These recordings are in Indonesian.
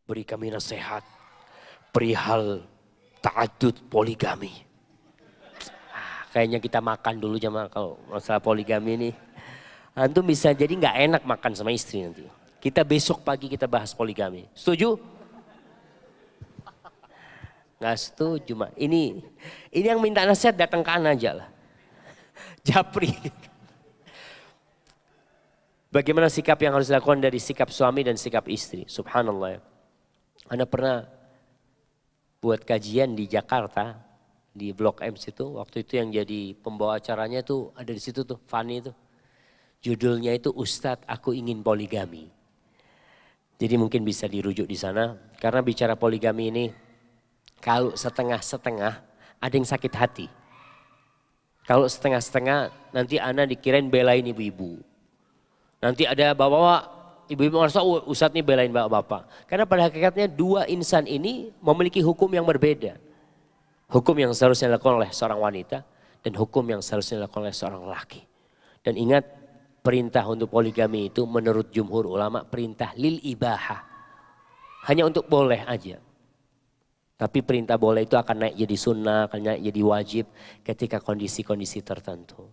beri kami nasihat perihal ta'addud poligami. Kayaknya kita makan dulu jemaah kalau masalah poligami ini. Antum bisa jadi nggak enak makan sama istri nanti. Kita besok pagi kita bahas poligami. Setuju? Nggak setuju, Mak. Ini yang minta nasihat datang ke ana aja lah. Japri. Bagaimana sikap yang harus dilakukan dari sikap suami dan sikap istri? Subhanallah ya. Ana pernah buat kajian di Jakarta, di Blok M situ. Waktu itu yang jadi pembawa acaranya tuh ada di situ tuh, Fani itu. Judulnya itu Ustadz Aku Ingin Poligami. Jadi mungkin bisa dirujuk di sana. Karena bicara poligami ini, kalau setengah-setengah ada yang sakit hati. Kalau setengah-setengah nanti ana dikirain belain ibu-ibu. Nanti ada bapak-bapak, ibu-ibu merasa Ustadz ini belain bapak-bapak. Karena pada hakikatnya dua insan ini memiliki hukum yang berbeda. Hukum yang seharusnya dilakukan oleh seorang wanita dan hukum yang seharusnya dilakukan oleh seorang laki. Dan ingat, perintah untuk poligami itu menurut jumhur ulama perintah lil ibahah. Hanya untuk boleh aja. Tapi perintah boleh itu akan naik jadi sunnah, akan naik jadi wajib ketika kondisi-kondisi tertentu.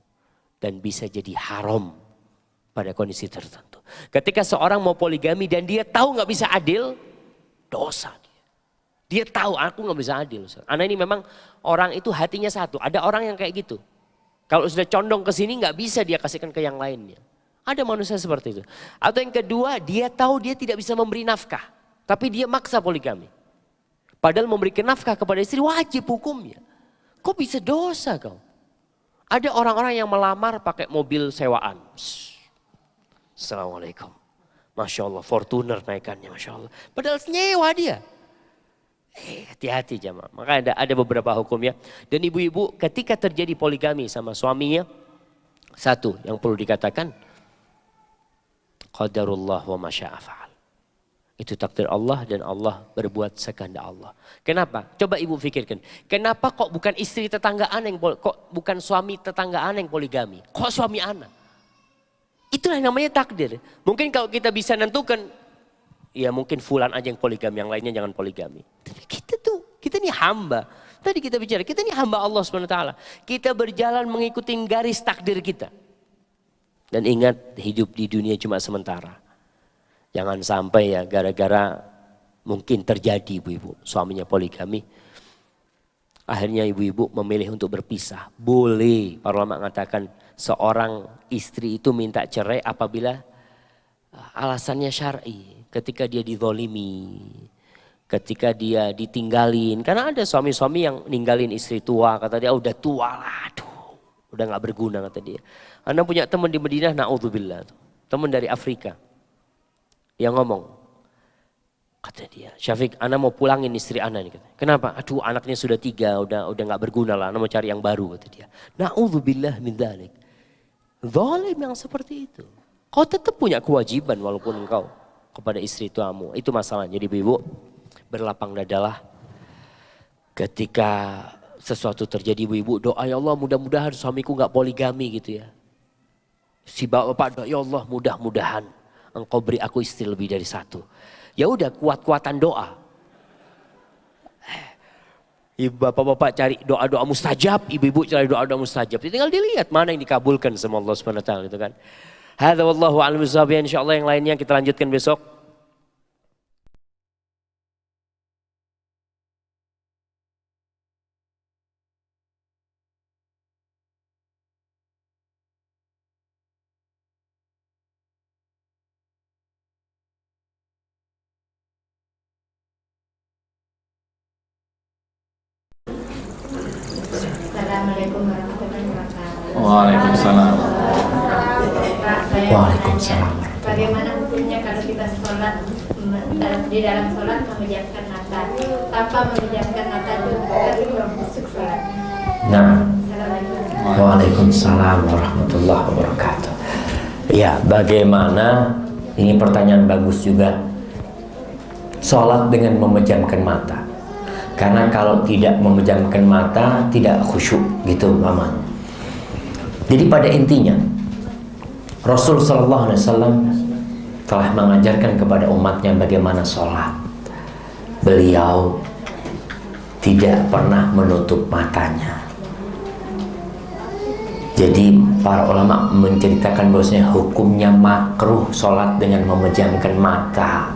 Dan bisa jadi haram pada kondisi tertentu. Ketika seorang mau poligami dan dia tahu nggak bisa adil, dosa dia. Dia tahu aku nggak bisa adil. Anak ini memang orang itu hatinya satu. Ada orang yang kayak gitu. Kalau sudah condong ke sini nggak bisa dia kasihkan ke yang lainnya. Ada manusia seperti itu. Atau yang kedua, dia tahu dia tidak bisa memberi nafkah, tapi dia maksa poligami. Padahal memberikan nafkah kepada istri wajib hukumnya. Kok bisa dosa kau? Ada orang-orang yang melamar pakai mobil sewaan. Assalamualaikum. Masya Allah, Fortuner naikannya, Masya Allah. Padahal nyewa dia. Hati-hati jamaah. Maka ada beberapa hukumnya. Dan ibu-ibu ketika terjadi poligami sama suaminya, satu yang perlu dikatakan, qadarullah wa masya'a fa'al. Itu takdir Allah dan Allah berbuat sekehendak Allah. Kenapa? Coba ibu pikirkan. Kenapa kok bukan istri tetanggaan yang kok bukan suami tetanggaan yang poligami? Kok suami anak? Itulah yang namanya takdir. Mungkin kalau kita bisa nentukan, ya mungkin fulan aja yang poligami, yang lainnya jangan poligami. Tapi kita ini hamba. Tadi kita bicara, kita ini hamba Allah SWT. Kita berjalan mengikuti garis takdir kita. Dan ingat, hidup di dunia cuma sementara. Jangan sampai ya gara-gara mungkin terjadi ibu-ibu, suaminya poligami. Akhirnya ibu-ibu memilih untuk berpisah. Boleh, para ulama mengatakan seorang istri itu minta cerai apabila alasannya syar'i. Ketika dia dizolimi, ketika dia ditinggalin. Karena ada suami-suami yang ninggalin istri tua, kata dia udah tua lah, aduh, udah gak berguna kata dia. Anda punya teman di Madinah, na'udzubillah, teman dari Afrika, yang ngomong, kata dia, Syafiq, Anda mau pulangin istri Anda nih. Kenapa? Aduh, anaknya sudah 3, udah gak berguna lah, Anda mau cari yang baru, kata dia. Na'udzubillah min dzalik. Zalim yang seperti itu. Kau tetap punya kewajiban walaupun engkau kepada istri tuamu. Itu masalahnya. Jadi ibu berlapang dadalah ketika sesuatu terjadi ibu-ibu doa, ya Allah mudah-mudahan suamiku gak poligami gitu ya. Si bapak doa, ya Allah mudah-mudahan engkau beri aku istri lebih dari 1. Ya udah kuat-kuatan doa. Ibu bapak-bapak cari doa-doa mustajab, ibu-ibu cari doa-doa mustajab. Tinggal dilihat mana yang dikabulkan sama Allah SWT itu kan. Hadza wallahu a'lam bishawab. Insyaallah yang lainnya kita lanjutkan besok. Assalamualaikum warahmatullahi wabarakatuh. Waalaikumsalam. Waalaikumsalam. Bagaimana hukumnya kalau kita sholat di dalam sholat memejamkan mata tanpa memejamkan mata juga tapi membusuk sholatnya? Nah. Assalamualaikum. Waalaikumsalam warahmatullahi wabarakatuh. Ya, bagaimana? Ini pertanyaan bagus juga. Sholat dengan memejamkan mata. Karena kalau tidak memejamkan mata tidak khusyuk gitu paman. Jadi pada intinya Rasul sallallahu alaihi wasallam telah mengajarkan kepada umatnya bagaimana sholat. beliau tidak pernah menutup matanya. Jadi para ulama menceritakan bahwasanya hukumnya makruh sholat dengan memejamkan mata.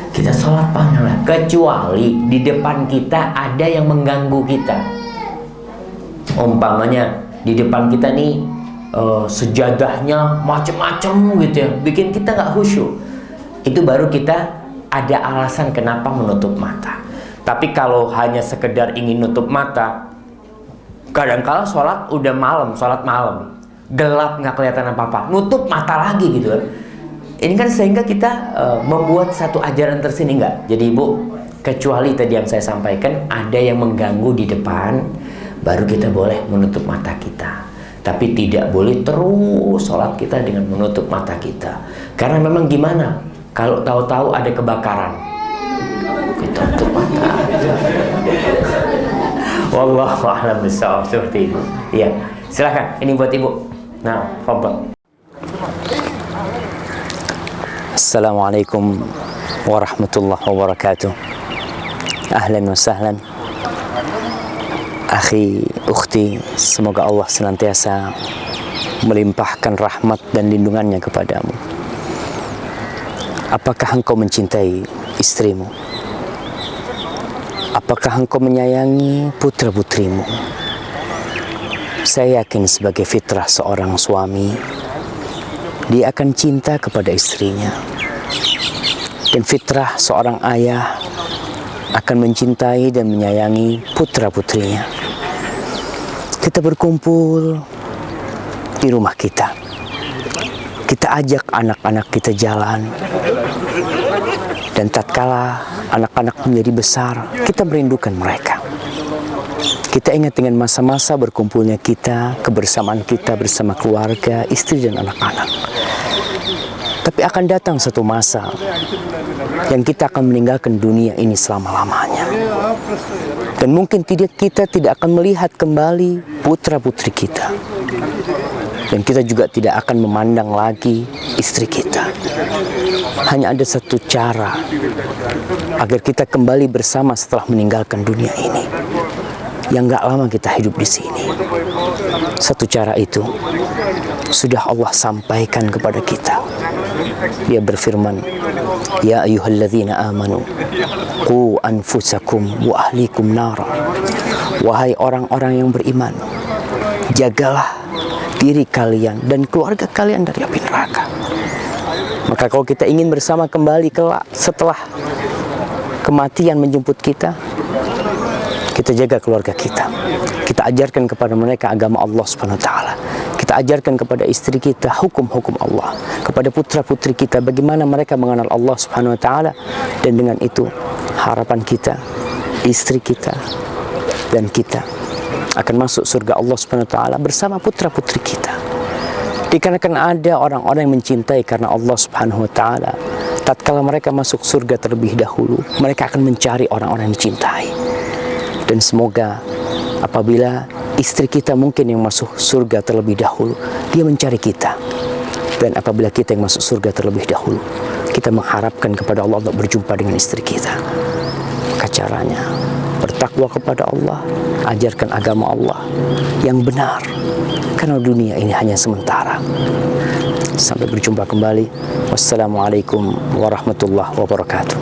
Kita sholat panjang, kecuali di depan kita ada yang mengganggu kita. Umpamanya di depan kita nih sejadahnya macem-macem gitu ya, bikin kita nggak khusyuk. Itu baru kita ada alasan kenapa menutup mata. Tapi kalau hanya sekedar ingin nutup mata, kadang-kala sholat udah malam, sholat malam, gelap nggak kelihatan apa-apa, nutup mata lagi gitu kan. Ini kan sehingga kita membuat satu ajaran tersendiri enggak. Jadi Ibu, kecuali tadi yang saya sampaikan ada yang mengganggu di depan, baru kita boleh menutup mata kita. Tapi tidak boleh terus sholat kita dengan menutup mata kita. Karena memang gimana? Kalau tahu-tahu ada kebakaran, kita tutup mata. Wallahu a'lam bishawab, seperti itu. Iya, silakan. Ini buat Ibu. Nah, fadhal. Assalamualaikum warahmatullahi wabarakatuh. Ahlan wa sahlan. Akhi, ukhti, semoga Allah senantiasa melimpahkan rahmat dan lindungannya kepadamu. Apakah engkau mencintai istrimu? Apakah engkau menyayangi putra-putrimu? Saya yakin sebagai fitrah seorang suami, dia akan cinta kepada istrinya. Dan fitrah seorang ayah akan mencintai dan menyayangi putra-putrinya. Kita berkumpul di rumah kita. Kita ajak anak-anak kita jalan. Dan tatkala anak-anak menjadi besar, kita merindukan mereka. Kita ingat dengan masa-masa berkumpulnya kita, kebersamaan kita bersama keluarga, istri dan anak-anak. Tapi akan datang satu masa yang kita akan meninggalkan dunia ini selama-lamanya. Dan mungkin kita tidak akan melihat kembali putra-putri kita. Dan kita juga tidak akan memandang lagi istri kita. Hanya ada satu cara agar kita kembali bersama setelah meninggalkan dunia ini. Yang gak lama kita hidup di sini. Satu cara itu sudah Allah sampaikan kepada kita. Dia berfirman, Ya ayyuhalladzina amanu qu anfusakum wa ahlikum nara. Wahai orang-orang yang beriman, jagalah diri kalian dan keluarga kalian dari api neraka. Maka kalau kita ingin bersama kembali kelak setelah kematian menjemput kita, kita jaga keluarga kita. Kita ajarkan kepada mereka agama Allah Subhanahu wa taala. Kita ajarkan kepada istri kita hukum-hukum Allah, kepada putra-putri kita bagaimana mereka mengenal Allah Subhanahu wa taala, dan dengan itu harapan kita, istri kita dan kita akan masuk surga Allah Subhanahu wa taala bersama putra-putri kita. Dikarenakan ada orang-orang yang mencintai karena Allah Subhanahu wa taala, tatkala mereka masuk surga terlebih dahulu, mereka akan mencari orang-orang yang dicintai. Dan semoga apabila istri kita mungkin yang masuk surga terlebih dahulu, dia mencari kita. Dan apabila kita yang masuk surga terlebih dahulu, kita mengharapkan kepada Allah untuk berjumpa dengan istri kita. Maka caranya bertakwa kepada Allah, ajarkan agama Allah yang benar, karena dunia ini hanya sementara. Sampai berjumpa kembali. Wassalamualaikum warahmatullahi wabarakatuh.